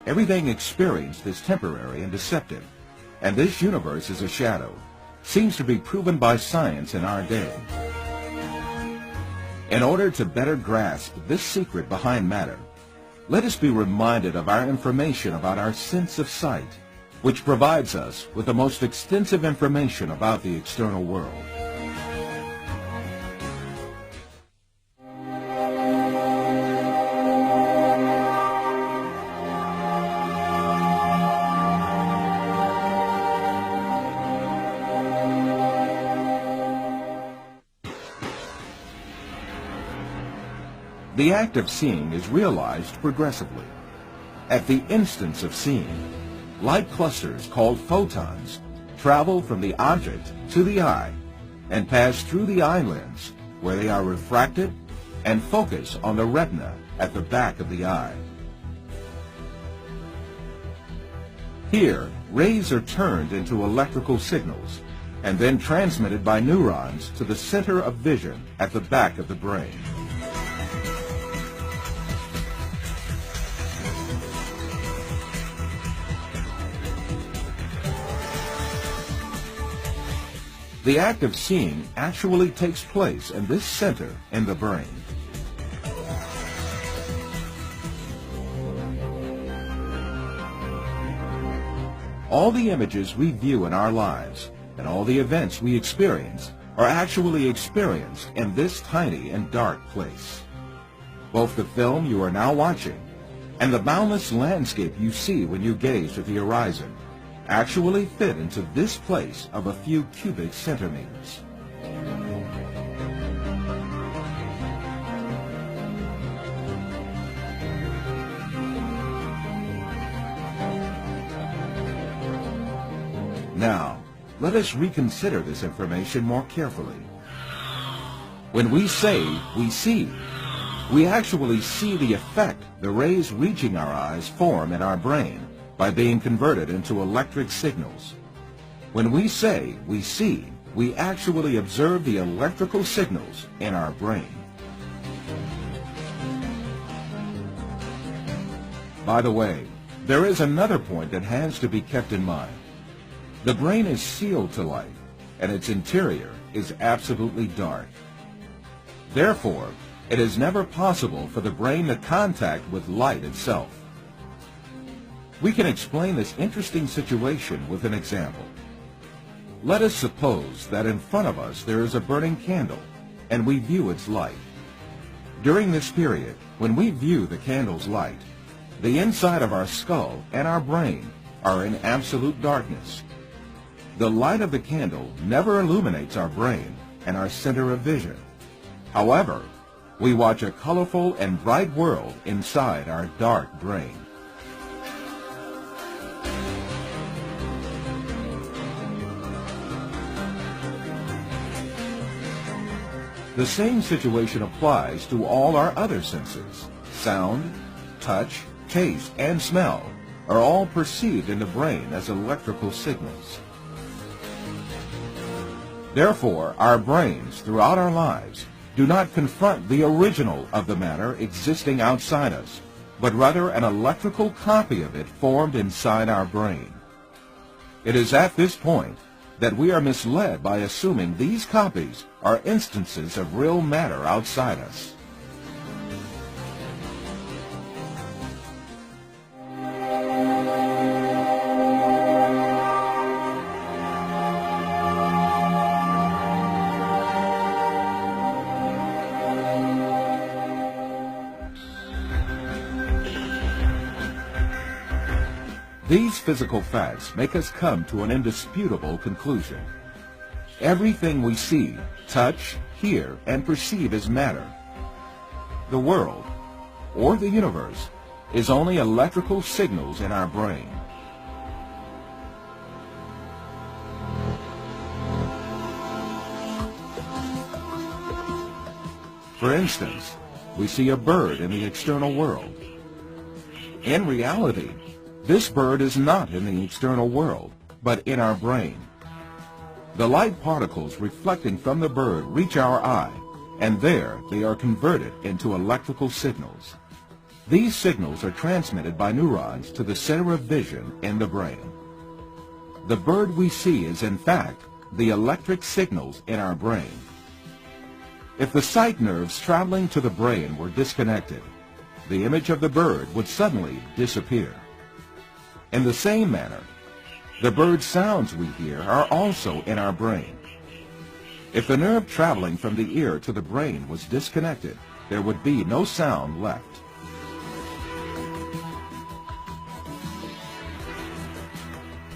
Everything experienced is temporary and deceptive, and this universe is a shadow, seems to be proven by science in our day. In order to better grasp this secret behind matter, let us be reminded of our information about our sense of sight, which provides us with the most extensive information about the external world. The act of seeing is realized progressively. At the instance of seeing, light clusters called photons travel from the object to the eye and pass through the eye lens, where they are refracted and focus on the retina at the back of the eye. Here, rays are turned into electrical signals and then transmitted by neurons to the center of vision at the back of the brain. The act of seeing actually takes place in this center in the brain. All the images we view in our lives and all the events we experience are actually experienced in this tiny and dark place. Both the film you are now watching and the boundless landscape you see when you gaze at the horizon actually fit into this place of a few cubic centimeters. Now, let us reconsider this information more carefully. When we say we see, we actually see the effect the rays reaching our eyes form in our brain by being converted into electric signals. When we say we see, we actually observe the electrical signals in our brain. By the way, there is another point that has to be kept in mind. The brain is sealed to light, and its interior is absolutely dark. Therefore, it is never possible for the brain to contact with light itself. We can explain this interesting situation with an example. Let us suppose that in front of us there is a burning candle, and we view its light. During this period, when we view the candle's light, the inside of our skull and our brain are in absolute darkness. The light of the candle never illuminates our brain and our center of vision. However, we watch a colorful and bright world inside our dark brain. The same situation applies to all our other senses. Sound, touch, taste, and smell are all perceived in the brain as electrical signals. Therefore, our brains throughout our lives do not confront the original of the matter existing outside us, but rather an electrical copy of it formed inside our brain. It is at this point that we are misled by assuming these copies are instances of real matter outside us. These physical facts make us come to an indisputable conclusion. Everything we see, touch, hear, and perceive is matter. The world, or the universe, is only electrical signals in our brain. For instance, we see a bird in the external world. In reality, this bird is not in the external world, but in our brain. The light particles reflecting from the bird reach our eye, and there they are converted into electrical signals. These signals are transmitted by neurons to the center of vision in the brain. The bird we see is, in fact, the electric signals in our brain. If the sight nerves traveling to the brain were disconnected, the image of the bird would suddenly disappear. In the same manner, the bird sounds we hear are also in our brain. If the nerve traveling from the ear to the brain was disconnected, there would be no sound left.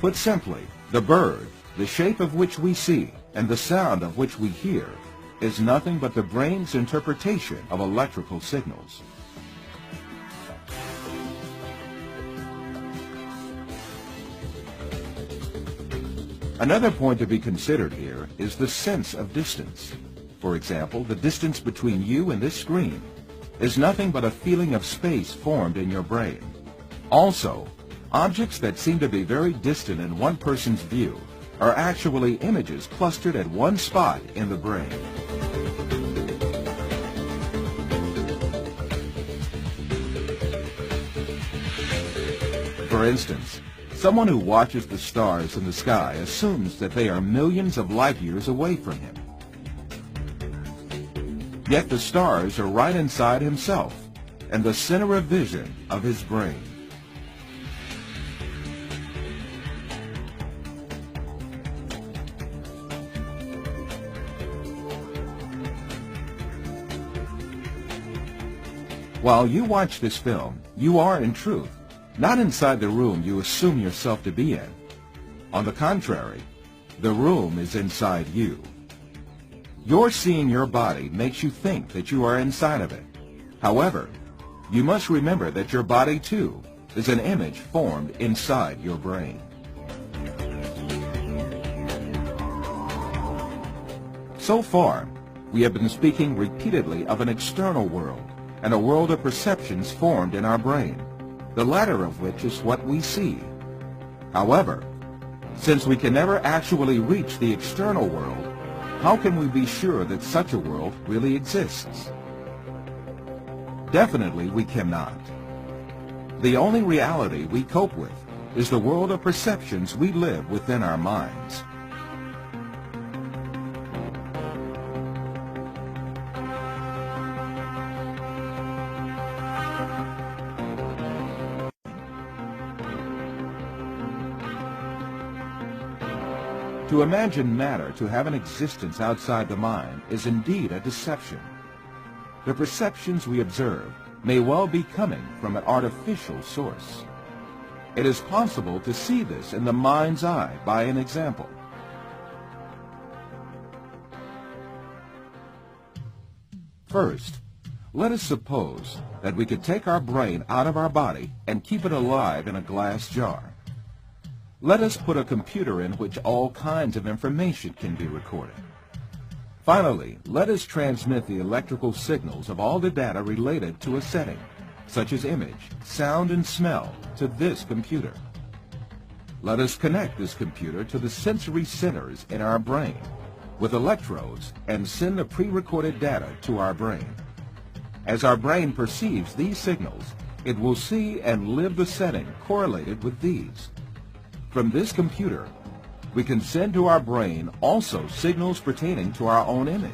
Put simply, the bird, the shape of which we see, and the sound of which we hear, is nothing but the brain's interpretation of electrical signals. Another point to be considered here is the sense of distance. For example, the distance between you and this screen is nothing but a feeling of space formed in your brain. Also, objects that seem to be very distant in one person's view are actually images clustered at one spot in the brain. For instance, someone who watches the stars in the sky assumes that they are millions of light years away from him. Yet the stars are right inside himself and the center of vision of his brain. While you watch this film, you are in truth not inside the room you assume yourself to be in. On the contrary, the room is inside you. Your seeing your body makes you think that you are inside of it. However, you must remember that your body, too, is an image formed inside your brain. So far, we have been speaking repeatedly of an external world and a world of perceptions formed in our brain, the latter of which is what we see. However, since we can never actually reach the external world, how can we be sure that such a world really exists? Definitely we cannot. The only reality we cope with is the world of perceptions we live within our minds. To imagine matter to have an existence outside the mind is indeed a deception. The perceptions we observe may well be coming from an artificial source. It is possible to see this in the mind's eye by an example. First, let us suppose that we could take our brain out of our body and keep it alive in a glass jar. Let us put a computer in which all kinds of information can be recorded. Finally, let us transmit the electrical signals of all the data related to a setting, such as image, sound, and smell, to this computer. Let us connect this computer to the sensory centers in our brain with electrodes and send the pre-recorded data to our brain. As our brain perceives these signals, it will see and live the setting correlated with these. From this computer, we can send to our brain also signals pertaining to our own image.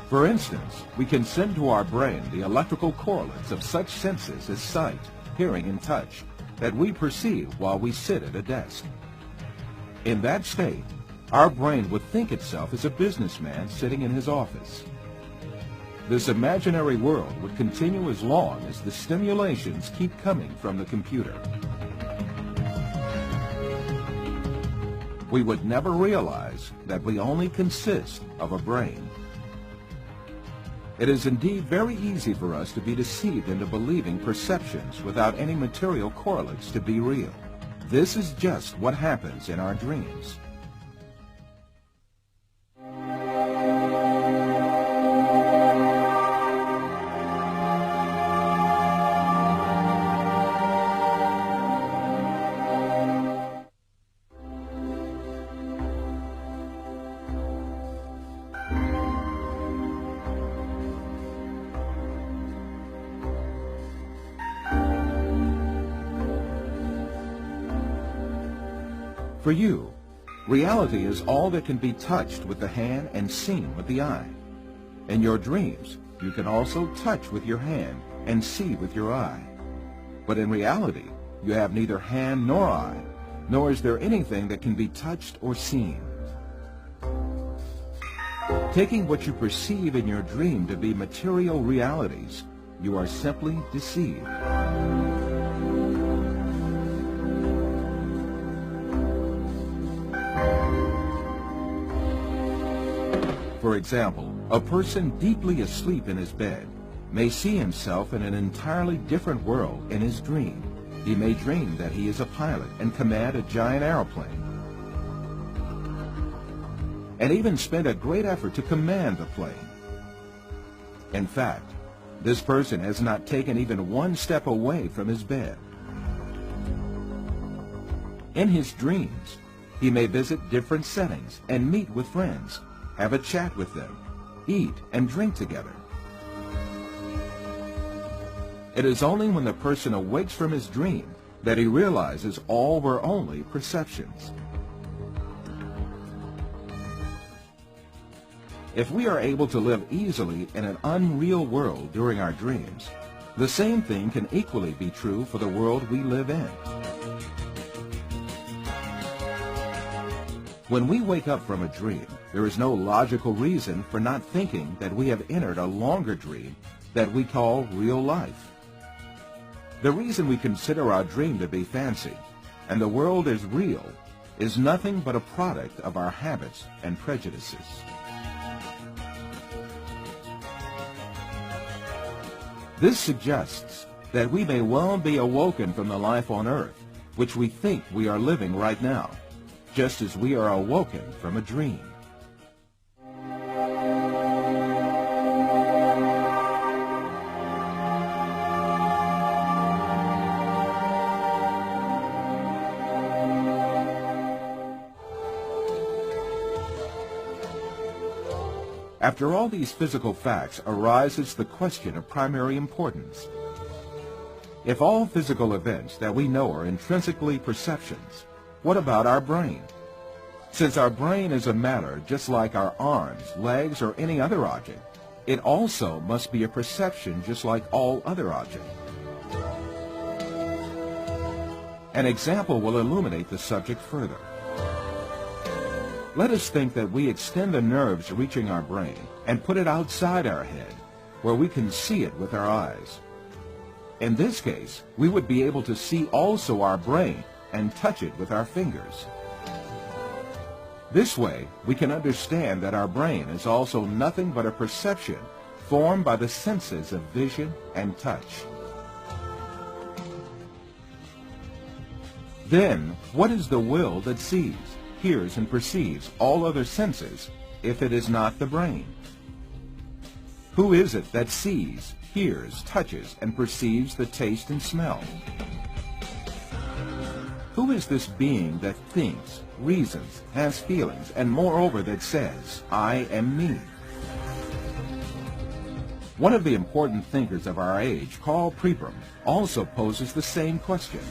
For instance, we can send to our brain the electrical correlates of such senses as sight, hearing, and touch that we perceive while we sit at a desk. In that state, our brain would think itself as a businessman sitting in his office. This imaginary world would continue as long as the stimulations keep coming from the computer. We would never realize that we only consist of a brain. It is indeed very easy for us to be deceived into believing perceptions without any material correlates to be real. This is just what happens in our dreams. For you, reality is all that can be touched with the hand and seen with the eye. In your dreams, you can also touch with your hand and see with your eye. But in reality, you have neither hand nor eye, nor is there anything that can be touched or seen. Taking what you perceive in your dream to be material realities, you are simply deceived. For example, a person deeply asleep in his bed may see himself in an entirely different world in his dream. He may dream that he is a pilot and command a giant airplane, and even spend a great effort to command the plane. In fact, this person has not taken even one step away from his bed. In his dreams, he may visit different settings and meet with friends, have a chat with them, eat and drink together. It is only when the person awakes from his dream that he realizes all were only perceptions. If we are able to live easily in an unreal world during our dreams, the same thing can equally be true for the world we live in. When we wake up from a dream, there is no logical reason for not thinking that we have entered a longer dream that we call real life. The reason we consider our dream to be fancy and the world as real is nothing but a product of our habits and prejudices. This suggests that we may well be awoken from the life on earth, which we think we are living right now, just as we are awoken from a dream. After all these physical facts arises the question of primary importance. If all physical events that we know are intrinsically perceptions, what about our brain? Since our brain is a matter just like our arms, legs, or any other object, it also must be a perception just like all other objects. An example will illuminate the subject further. Let us think that we extend the nerves reaching our brain and put it outside our head, where we can see it with our eyes. In this case, we would be able to see also our brain and touch it with our fingers. This way, we can understand that our brain is also nothing but a perception formed by the senses of vision and touch. Then, what is the will that sees, hears, and perceives all other senses if it is not the brain? Who is it that sees, hears, touches, and perceives the taste and smell? Who is this being that thinks, reasons, has feelings, and moreover that says, I am me? One of the important thinkers of our age, Karl Popper, also poses the same question.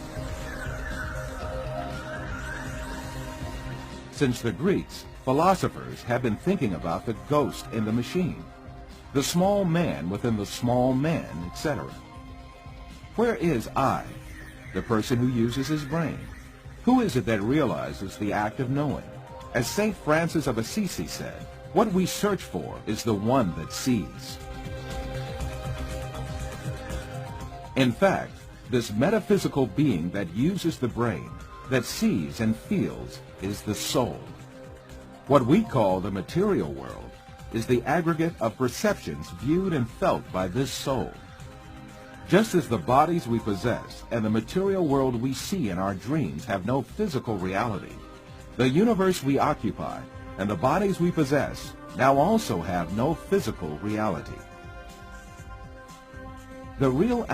Since the Greeks, philosophers have been thinking about the ghost in the machine, the small man within the small man, etc. Where is I, the person who uses his brain? Who is it that realizes the act of knowing? As St. Francis of Assisi said, what we search for is the one that sees. In fact, this metaphysical being that uses the brain, that sees and feels, is the soul. What we call the material world is the aggregate of perceptions viewed and felt by this soul. Just as the bodies we possess and the material world we see in our dreams have no physical reality, the universe we occupy and the bodies we possess now also have no physical reality. The real